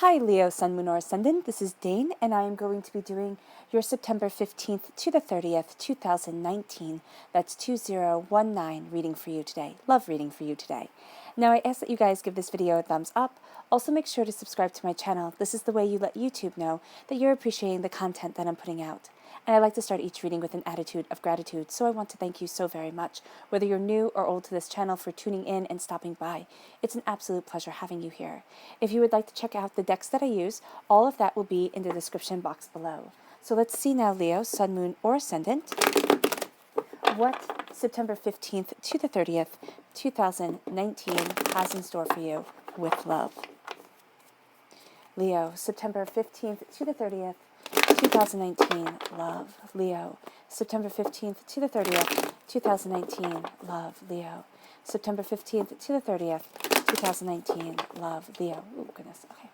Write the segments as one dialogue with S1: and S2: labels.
S1: Hi Leo, Sun, Moon, or Ascendant. This is Dane, and I am going to be doing your September 15th to the 30th, 2019. That's 2019 reading for you today. Love reading for you today. Now, I ask that you guys give this video a thumbs up. Also, make sure to subscribe to my channel. This is the way you let YouTube know that you're appreciating the content that I'm putting out. And I like to start each reading with an attitude of gratitude, so I want to thank you so very much, whether you're new or old to this channel, for tuning in and stopping by. It's an absolute pleasure having you here. If you would like to check out the decks that I use, all of that will be in the description box below. So let's see now, Leo, Sun, Moon, or Ascendant, what September 15th to the 30th, 2019 has in store for you with love. Leo, September 15th to the 30th, 2019, love. Leo, September 15th to the 30th, 2019, love. Leo, September 15th to the 30th, 2019, love. Leo, oh goodness, okay.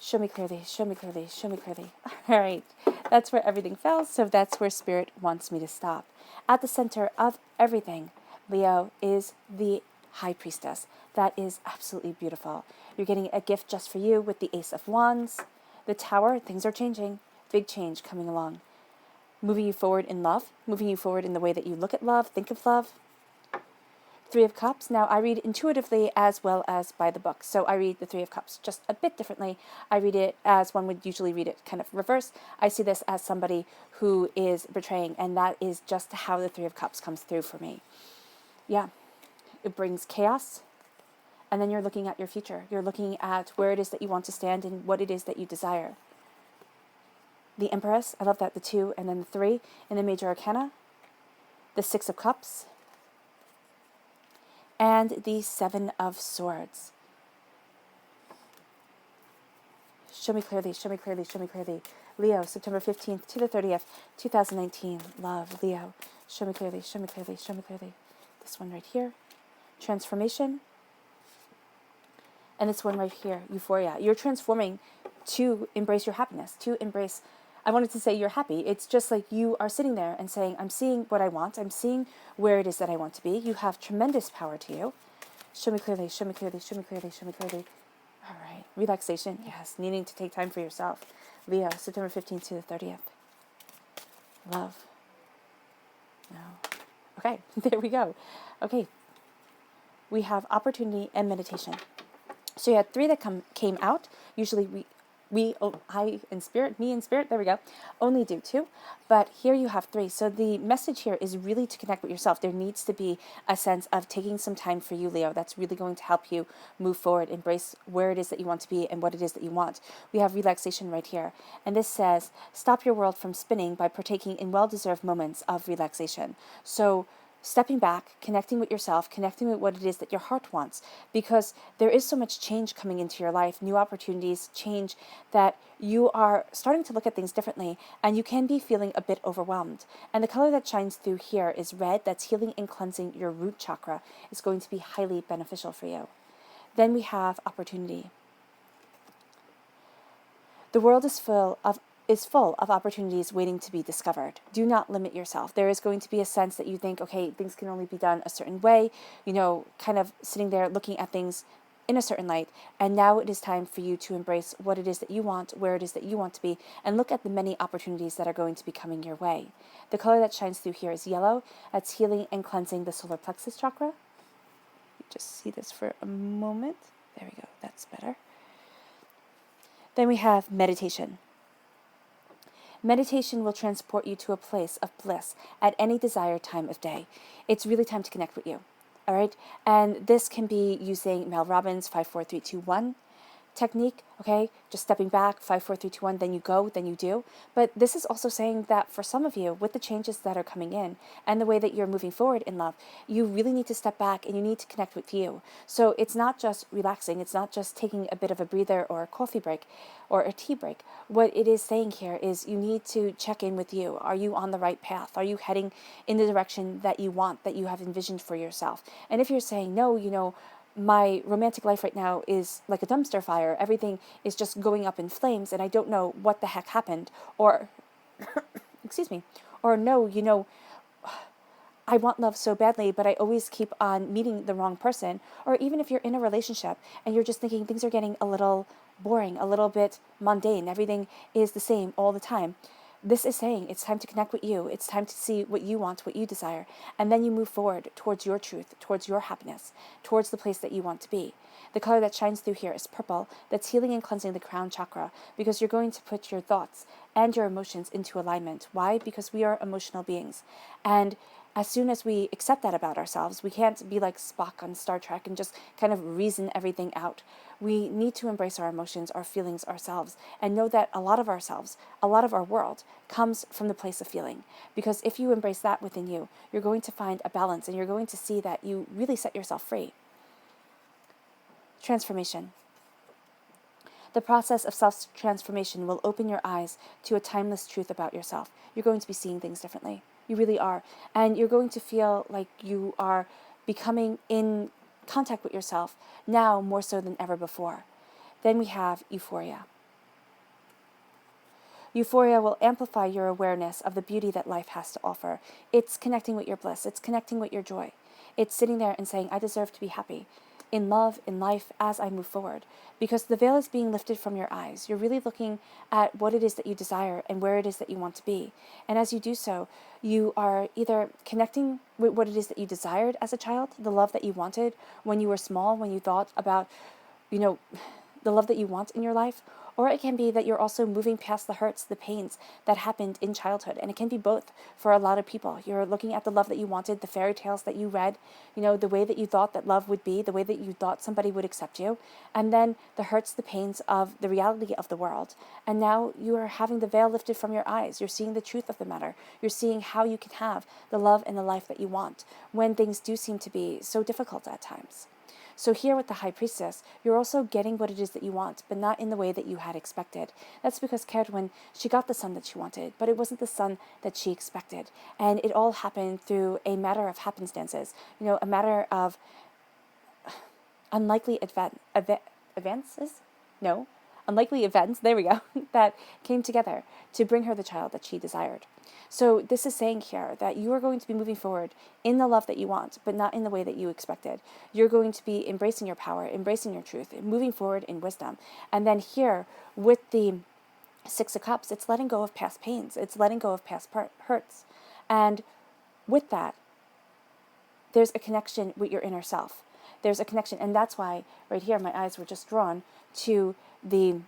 S1: Show me clearly, show me clearly, show me clearly. All right, that's where everything fell, so that's where Spirit wants me to stop. At the center of everything, Leo, is the High Priestess. That is absolutely beautiful. You're getting a gift just for you with the Ace of Wands. The Tower, things are changing. Big change coming along. Moving you forward in love. Moving you forward in the way that you look at love, think of love. Three of Cups. Now, I read intuitively as well as by the book. So I read the Three of Cups just a bit differently. I read it as one would usually read it, kind of reverse. I see this as somebody who is betraying, and that is just how the Three of Cups comes through for me. Yeah. It brings chaos. And then you're looking at your future. You're looking at where it is that you want to stand and what it is that you desire. The Empress, I love that, the 2 and then the 3 in the Major Arcana. The 6 of Cups. And the 7 of Swords. Show me clearly, show me clearly, show me clearly. Leo, September 15th to the 30th, 2019. Love, Leo. Show me clearly, show me clearly, show me clearly. This one right here. Transformation. And this one right here, Euphoria. You're transforming to embrace your happiness, to embrace, I wanted to say you're happy. It's just like you are sitting there and saying, I'm seeing what I want. I'm seeing where it is that I want to be. You have tremendous power to you. Show me clearly, show me clearly, show me clearly, show me clearly. All right. Relaxation, yes. Needing to take time for yourself. Leo, September 15th to the 30th. Love. No. Okay, there we go. Okay. We have opportunity and meditation. So you had 3 that came out. Usually me and Spirit, there we go, only do 2. But here you have 3. So the message here is really to connect with yourself. There needs to be a sense of taking some time for you, Leo. That's really going to help you move forward, embrace where it is that you want to be and what it is that you want. We have relaxation right here. And this says, stop your world from spinning by partaking in well-deserved moments of relaxation. So stepping back, connecting with yourself, connecting with what it is that your heart wants, because there is so much change coming into your life, new opportunities, change, that you are starting to look at things differently, and you can be feeling a bit overwhelmed. And the color that shines through here is red. That's healing and cleansing your root chakra. It's going to be highly beneficial for you. Then we have opportunity. The world is full of opportunities waiting to be discovered. Do not limit yourself. There is going to be a sense that you think, okay, things can only be done a certain way, kind of sitting there looking at things in a certain light. And now it is time for you to embrace what it is that you want, where it is that you want to be, and look at the many opportunities that are going to be coming your way. The color that shines through here is yellow. That's healing and cleansing the solar plexus chakra. Just see this for a moment. There we go. That's better. Then we have meditation. Meditation will transport you to a place of bliss at any desired time of day. It's really time to connect with you, all right? And this can be using Mel Robbins' 5-4-3-2-1 technique, okay? Just stepping back, 5-4-3-2-1, then you go, then you do. But this is also saying that for some of you, with the changes that are coming in and the way that you're moving forward in love, you really need to step back and you need to connect with you. So it's not just relaxing. It's not just taking a bit of a breather or a coffee break or a tea break. What it is saying here is you need to check in with you. Are you on the right path? Are you heading in the direction that you want, that you have envisioned for yourself? And if you're saying, no, my romantic life right now is like a dumpster fire. Everything is just going up in flames and I don't know what the heck happened. Or, excuse me, or no, I want love so badly, but I always keep on meeting the wrong person. Or even if you're in a relationship and you're just thinking things are getting a little boring, a little bit mundane. Everything is the same all the time. This is saying it's time to connect with you. It's time to see what you want, what you desire. And then you move forward towards your truth, towards your happiness, towards the place that you want to be. The color that shines through here is purple. That's healing and cleansing the crown chakra, because you're going to put your thoughts and your emotions into alignment. Why? Because we are emotional beings. And as soon as we accept that about ourselves, we can't be like Spock on Star Trek and just kind of reason everything out. We need to embrace our emotions, our feelings ourselves, and know that a lot of ourselves, a lot of our world comes from the place of feeling. Because if you embrace that within you, you're going to find a balance, and you're going to see that you really set yourself free. Transformation. The process of self-transformation will open your eyes to a timeless truth about yourself. You're going to be seeing things differently. You really are. And you're going to feel like you are becoming in contact with yourself now more so than ever before. Then we have euphoria. Euphoria will amplify your awareness of the beauty that life has to offer. It's connecting with your bliss. It's connecting with your joy. It's sitting there and saying, I deserve to be happy in love, in life, as I move forward. Because the veil is being lifted from your eyes. You're really looking at what it is that you desire and where it is that you want to be. And as you do so, you are either connecting with what it is that you desired as a child, the love that you wanted when you were small, when you thought about, the love that you want in your life, or it can be that you're also moving past the hurts, the pains that happened in childhood. And it can be both for a lot of people. You're looking at the love that you wanted, the fairy tales that you read, the way that you thought that love would be, the way that you thought somebody would accept you, and then the hurts, the pains of the reality of the world. And now you are having the veil lifted from your eyes. You're seeing the truth of the matter. You're seeing how you can have the love and the life that you want when things do seem to be so difficult at times. So here with the High Priestess, you're also getting what it is that you want, but not in the way that you had expected. That's because Cerwyn, she got the son that she wanted, but it wasn't the son that she expected. And it all happened through a matter of happenstances, a matter of unlikely unlikely events, there we go, that came together to bring her the child that she desired. So this is saying here that you are going to be moving forward in the love that you want, but not in the way that you expected. You're going to be embracing your power, embracing your truth, moving forward in wisdom. And then here, with the Six of Cups, it's letting go of past pains. It's letting go of past hurts. And with that, there's a connection with your inner self. There's a connection. And that's why right here, my eyes were just drawn to the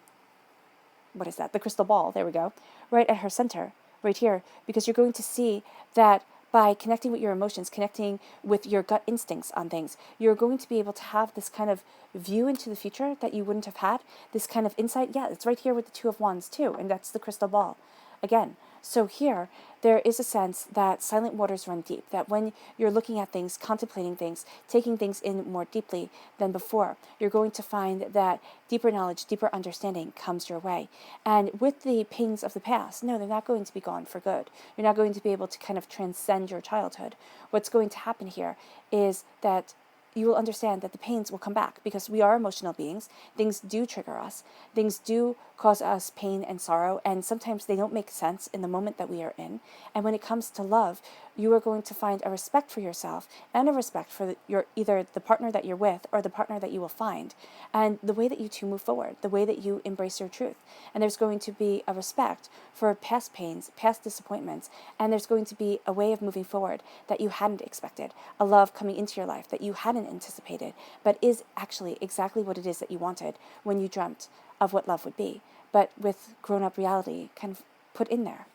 S1: crystal ball. There we go. Right at her center. Right here, because you're going to see that by connecting with your emotions, connecting with your gut instincts on things, you're going to be able to have this kind of view into the future that you wouldn't have had, this kind of insight. Yeah, it's right here with the Two of Wands too, and that's the crystal ball. Again, so here, there is a sense that silent waters run deep, that when you're looking at things, contemplating things, taking things in more deeply than before, you're going to find that deeper knowledge, deeper understanding comes your way. And with the pains of the past, no, they're not going to be gone for good. You're not going to be able to kind of transcend your childhood. What's going to happen here is that you will understand that the pains will come back, because we are emotional beings. Things do trigger us. Things do cause us pain and sorrow, and sometimes they don't make sense in the moment that we are in. And when it comes to love, you are going to find a respect for yourself and a respect for either the partner that you're with or the partner that you will find, and the way that you two move forward, the way that you embrace your truth. And there's going to be a respect for past pains, past disappointments, and there's going to be a way of moving forward that you hadn't expected, a love coming into your life that you hadn't anticipated, but is actually exactly what it is that you wanted when you dreamt of what love would be, but with grown-up reality kind of put in there.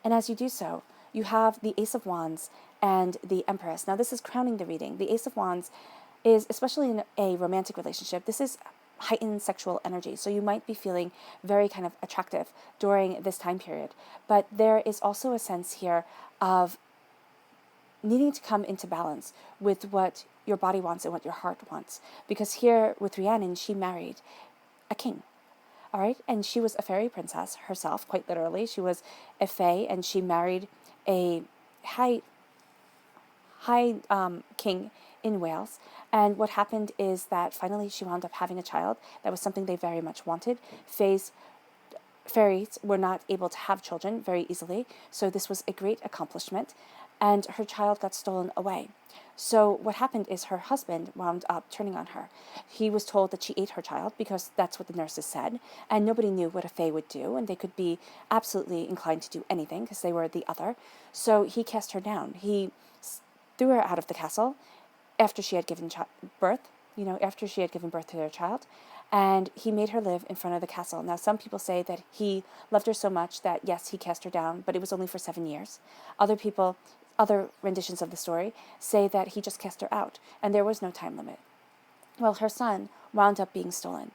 S1: And as you do so, you have the Ace of Wands and the Empress. Now this is crowning the reading. The Ace of Wands is, especially in a romantic relationship, this is heightened sexual energy. So you might be feeling very kind of attractive during this time period. But there is also a sense here of needing to come into balance with what your body wants and what your heart wants. Because here with Rhiannon, she married a king. All right, and she was a fairy princess herself, quite literally. She was a fae, and she married a high king in Wales. And what happened is that finally she wound up having a child. That was something they very much wanted. Fairies were not able to have children very easily, so this was a great accomplishment. and her child got stolen away. So what happened is her husband wound up turning on her. He was told that she ate her child because that's what the nurses said, and nobody knew what a fae would do, and they could be absolutely inclined to do anything because they were the other. So he cast her down. He threw her out of the castle after she had given birth, after she had given birth to their child, and he made her live in front of the castle. Now, some people say that he loved her so much that, yes, he cast her down, but it was only for 7 years. Other renditions of the story say that he just cast her out, and there was no time limit. Well, her son wound up being stolen,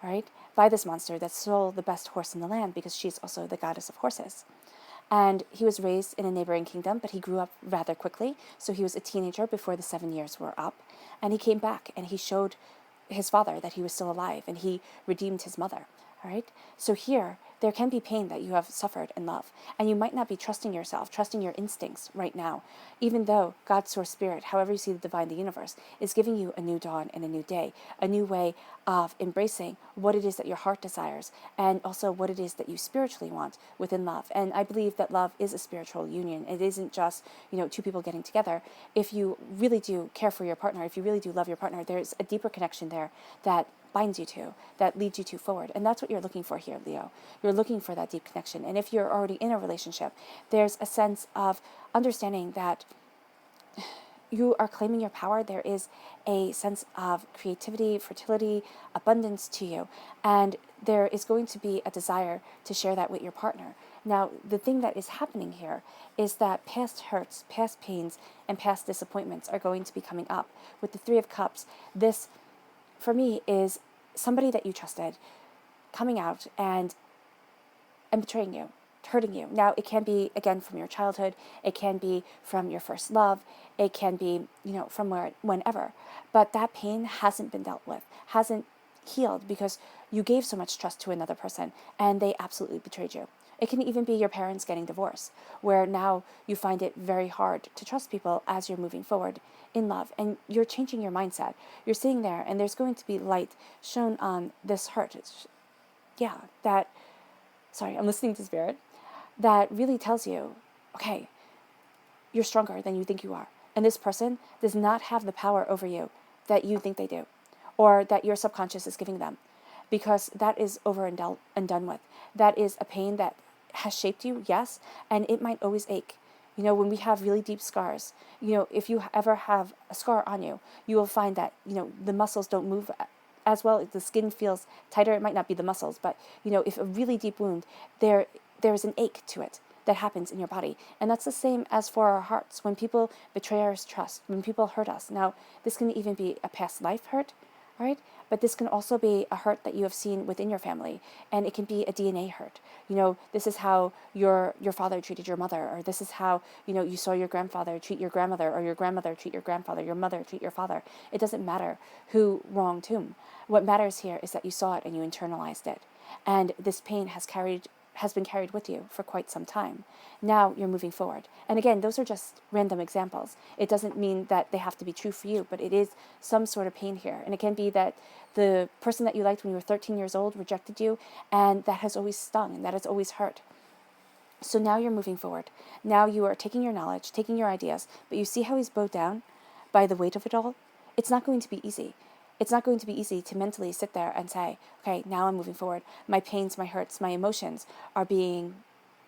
S1: right, by this monster that stole the best horse in the land because she's also the goddess of horses. And he was raised in a neighboring kingdom, but he grew up rather quickly, so he was a teenager before the 7 years were up. And he came back and he showed his father that he was still alive, and he redeemed his mother. All right? So here, there can be pain that you have suffered in love, and you might not be trusting yourself, trusting your instincts right now, even though God's source spirit, however you see the divine, the universe, is giving you a new dawn and a new day, a new way of embracing what it is that your heart desires, and also what it is that you spiritually want within love. And I believe that love is a spiritual union. It isn't just, two people getting together. If you really do care for your partner, if you really do love your partner, there's a deeper connection there that binds you to, that leads you to forward. And that's what you're looking for here, Leo. You're looking for that deep connection. And if you're already in a relationship, there's a sense of understanding that you are claiming your power. There is a sense of creativity, fertility, abundance to you. And there is going to be a desire to share that with your partner. Now, the thing that is happening here is that past hurts, past pains, and past disappointments are going to be coming up. With the Three of Cups, this, for me, is somebody that you trusted coming out and betraying you, hurting you. Now, it can be, again, from your childhood. It can be from your first love. It can be, from whenever. But that pain hasn't been dealt with, hasn't healed because you gave so much trust to another person and they absolutely betrayed you. It can even be your parents getting divorced, where now you find it very hard to trust people as you're moving forward in love, and you're changing your mindset. You're sitting there, and there's going to be light shown on this hurt. I'm listening to Spirit, that really tells you, okay, you're stronger than you think you are. And this person does not have the power over you that you think they do, or that your subconscious is giving them, because that is over and done with. That is a pain that has shaped you, yes, and it might always ache. When we have really deep scars, if you ever have a scar on you, you will find that, the muscles don't move as well. The skin feels tighter. It might not be the muscles, but, if a really deep wound, there's an ache to it that happens in your body. And that's the same as for our hearts. When people betray our trust, when people hurt us. Now, this can even be a past life hurt, right? But this can also be a hurt that you have seen within your family, and it can be a DNA hurt. This is how your father treated your mother, or this is how, you saw your grandfather treat your grandmother, or your grandmother treat your grandfather, your mother treat your father. It doesn't matter who wronged whom. What matters here is that you saw it and you internalized it. And this pain has been carried with you for quite some time. Now you're moving forward. And again, those are just random examples. It doesn't mean that they have to be true for you, but it is some sort of pain here. And it can be that the person that you liked when you were 13 years old rejected you, and that has always stung, and that has always hurt. So now you're moving forward. Now you are taking your knowledge, taking your ideas, but you see how he's bowed down by the weight of it all? It's not going to be easy. It's not going to be easy to mentally sit there and say, okay, now I'm moving forward. My pains, my hurts, my emotions are being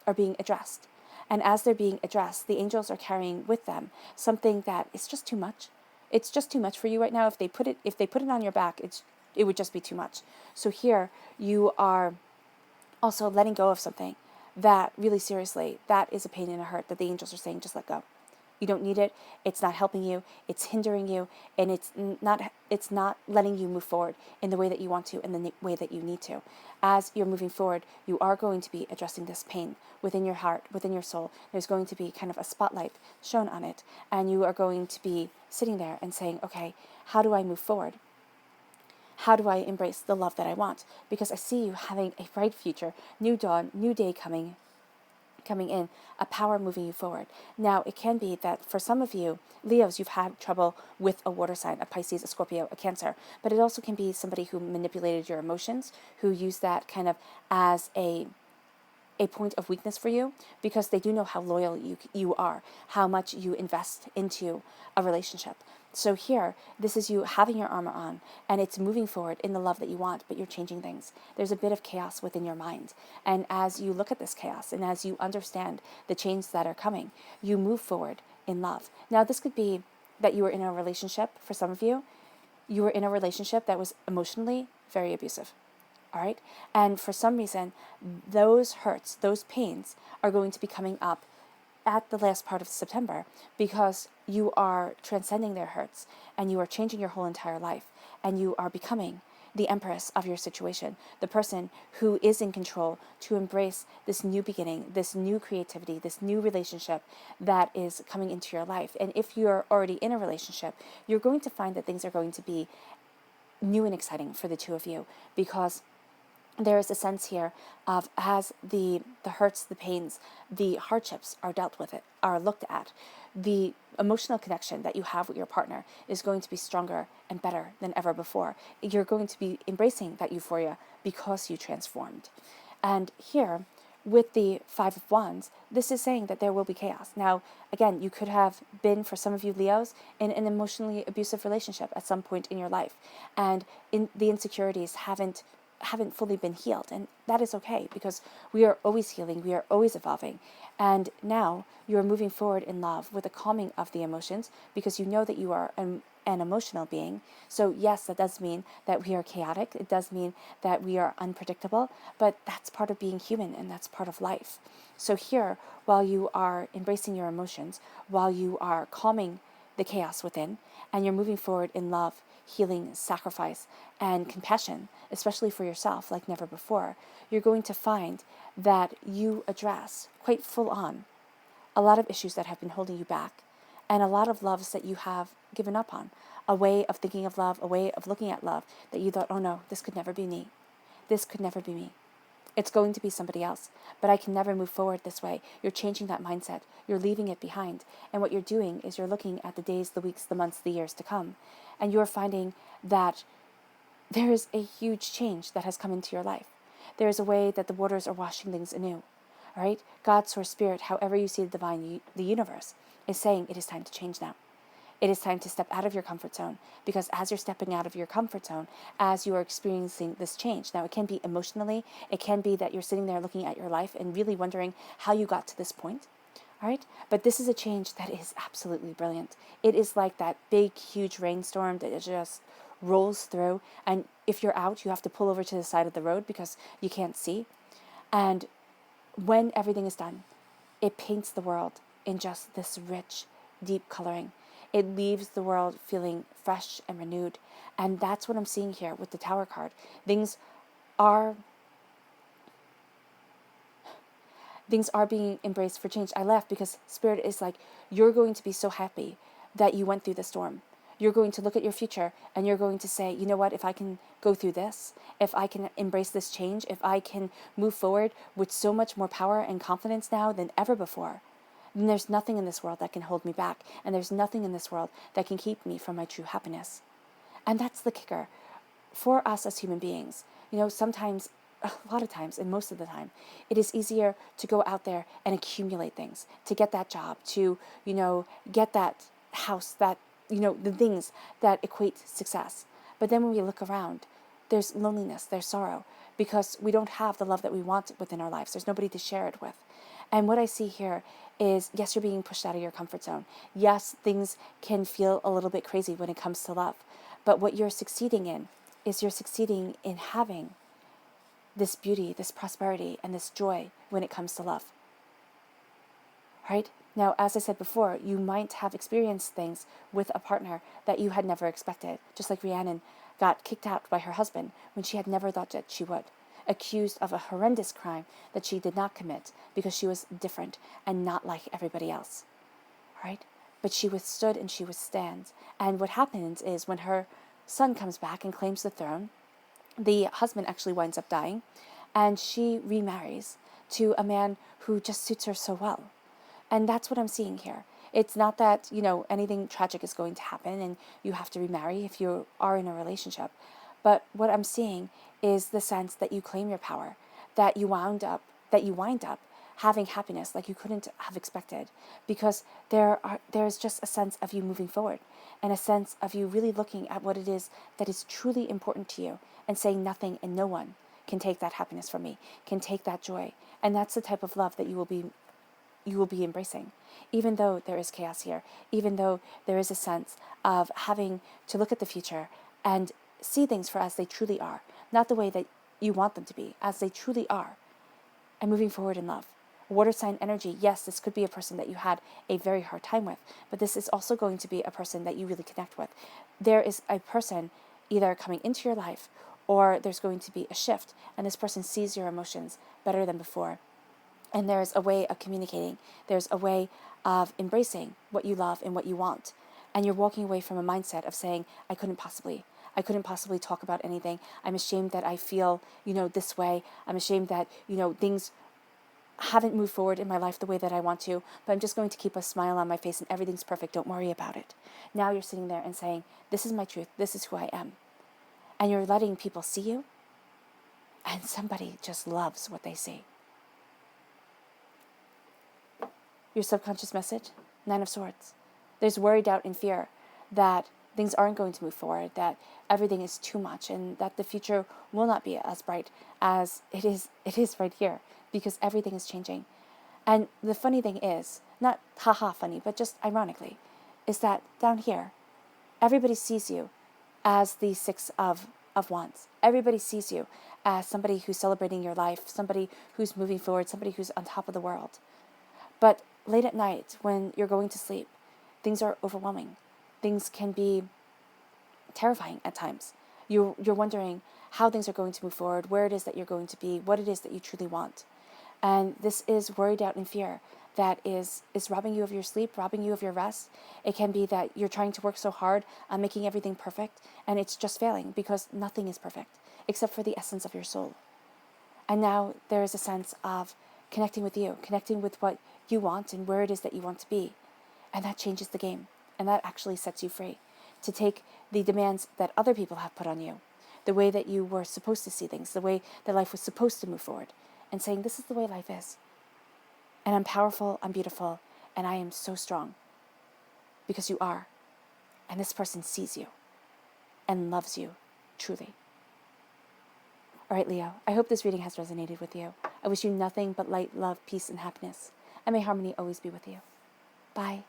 S1: addressed. And as they're being addressed, the angels are carrying with them something that is just too much. It's just too much for you right now. If they put it on your back, it would just be too much. So here you are also letting go of something that really seriously, that is a pain and a hurt that the angels are saying, just let go. You don't need it. It's not helping you. It's hindering you, and it's not letting you move forward in the way that you want to, in the way that you need to. As you're moving forward, you are going to be addressing this pain within your heart, within your soul. There's going to be kind of a spotlight shown on it, and you are going to be sitting there and saying, okay, how do I move forward? How do I embrace the love that I want? Because I see you having a bright future, new dawn, new day coming in, a power moving you forward. Now, it can be that for some of you, Leos, you've had trouble with a water sign, a Pisces, a Scorpio, a Cancer, but it also can be somebody who manipulated your emotions, who used that kind of as a a point of weakness for you, because they do know how loyal you are, how much you invest into a relationship. So here, this is you having your armor on, and it's moving forward in the love that you want, but you're changing things. There's a bit of chaos within your mind. And as you look at this chaos, and as you understand the changes that are coming, you move forward in love. Now, this could be that you were in a relationship, for some of you, you were in a relationship that was emotionally very abusive. All right? And for some reason, those hurts, those pains are going to be coming up at the last part of September, because you are transcending their hurts and you are changing your whole entire life, and you are becoming the empress of your situation, the person who is in control to embrace this new beginning, this new creativity, this new relationship that is coming into your life. And if you're already in a relationship, you're going to find that things are going to be new and exciting for the two of you, because there is a sense here of, as the hurts, the pains, the hardships are dealt with, are looked at, the emotional connection that you have with your partner is going to be stronger and better than ever before. You're going to be embracing that euphoria because you transformed. And here, with the Five of Wands, this is saying that there will be chaos. Now, again, you could have been, for some of you Leos, in an emotionally abusive relationship at some point in your life, and the insecurities haven't fully been healed, and that is okay, because we are always healing, we are always evolving. And now you are moving forward in love with a calming of the emotions, because you know that you are an emotional being. So yes, that does mean that we are chaotic, it does mean that we are unpredictable, but that's part of being human, and that's part of life. So here, while you are embracing your emotions, while you are calming the chaos within, and you're moving forward in love, healing, sacrifice, and compassion, especially for yourself like never before, you're going to find that you address quite full on a lot of issues that have been holding you back, and a lot of loves that you have given up on, a way of thinking of love, a way of looking at love that you thought, oh no, this could never be me. This could never be me. It's going to be somebody else, but I can never move forward this way. You're changing that mindset. You're leaving it behind. And what you're doing is you're looking at the days, the weeks, the months, the years to come. And you're finding that there is a huge change that has come into your life. There is a way that the waters are washing things anew. All right? God, Source, Spirit, however you see the divine, the universe, is saying it is time to change now. It is time to step out of your comfort zone, because as you're stepping out of your comfort zone, as you are experiencing this change, now it can be emotionally, it can be that you're sitting there looking at your life and really wondering how you got to this point. All right? But this is a change that is absolutely brilliant. It is like that big, huge rainstorm that just rolls through. And if you're out, you have to pull over to the side of the road because you can't see. And when everything is done, it paints the world in just this rich, deep coloring. It leaves the world feeling fresh and renewed. And that's what I'm seeing here with the Tower card. Things are being embraced for change. I laugh because Spirit is like, you're going to be so happy that you went through the storm. You're going to look at your future and you're going to say, you know what, if I can go through this, if I can embrace this change, if I can move forward with so much more power and confidence now than ever before, then there's nothing in this world that can hold me back. And there's nothing in this world that can keep me from my true happiness. And that's the kicker. For us as human beings, sometimes, a lot of times, and most of the time, it is easier to go out there and accumulate things, to get that job, to, get that house, that, the things that equate success. But then when we look around, there's loneliness, there's sorrow, because we don't have the love that we want within our lives. There's nobody to share it with. And what I see here is, yes, you're being pushed out of your comfort zone. Yes, things can feel a little bit crazy when it comes to love. But what you're succeeding in is you're succeeding in having this beauty, this prosperity, and this joy when it comes to love. Right? Now, as I said before, you might have experienced things with a partner that you had never expected, just like Rhiannon got kicked out by her husband when she had never thought that she would, accused of a horrendous crime that she did not commit because she was different and not like everybody else. Right? But she withstood and she withstands. And what happens is, when her son comes back and claims the throne, the husband actually winds up dying, and she remarries to a man who just suits her so well. And that's what I'm seeing here. It's not that, anything tragic is going to happen and you have to remarry if you are in a relationship. But what I'm seeing is the sense that you claim your power, that you wound up that you wind up having happiness like you couldn't have expected, because there's just a sense of you moving forward, and a sense of you really looking at what it is that is truly important to you, and saying nothing and no one can take that happiness from me, can take that joy. And that's the type of love that you will be embracing, even though there is chaos here, even though there is a sense of having to look at the future and see things for as they truly are, not the way that you want them to be, as they truly are, and moving forward in love. Water sign energy, yes, this could be a person that you had a very hard time with, but this is also going to be a person that you really connect with. There is a person either coming into your life, or there's going to be a shift, and this person sees your emotions better than before. And there's a way of communicating. There's a way of embracing what you love and what you want. And you're walking away from a mindset of saying, I couldn't possibly talk about anything. I'm ashamed that I feel, this way. I'm ashamed that, things haven't moved forward in my life the way that I want to, but I'm just going to keep a smile on my face and everything's perfect. Don't worry about it. Now you're sitting there and saying, this is my truth. This is who I am. And you're letting people see you, and somebody just loves what they see. Your subconscious message, 9 of Swords. There's worry, doubt, and fear that things aren't going to move forward, that everything is too much, and that the future will not be as bright as it is right here, because everything is changing. And the funny thing is, not haha funny, but just ironically, is that down here, everybody sees you as the 6 of Wands. Everybody sees you as somebody who's celebrating your life, somebody who's moving forward, somebody who's on top of the world. But late at night, when you're going to sleep, things are overwhelming. Things can be terrifying at times. You're wondering how things are going to move forward, where it is that you're going to be, what it is that you truly want. And this is worry, doubt, and fear that is robbing you of your sleep, robbing you of your rest. It can be that you're trying to work so hard on making everything perfect, and it's just failing, because nothing is perfect except for the essence of your soul. And now there is a sense of connecting with you, connecting with what you want and where it is that you want to be. And that changes the game. And that actually sets you free to take the demands that other people have put on you, the way that you were supposed to see things, the way that life was supposed to move forward, and saying, this is the way life is. And I'm powerful, I'm beautiful, and I am so strong, because you are. And this person sees you and loves you truly. All right, Leo, I hope this reading has resonated with you. I wish you nothing but light, love, peace, and happiness. And may harmony always be with you. Bye.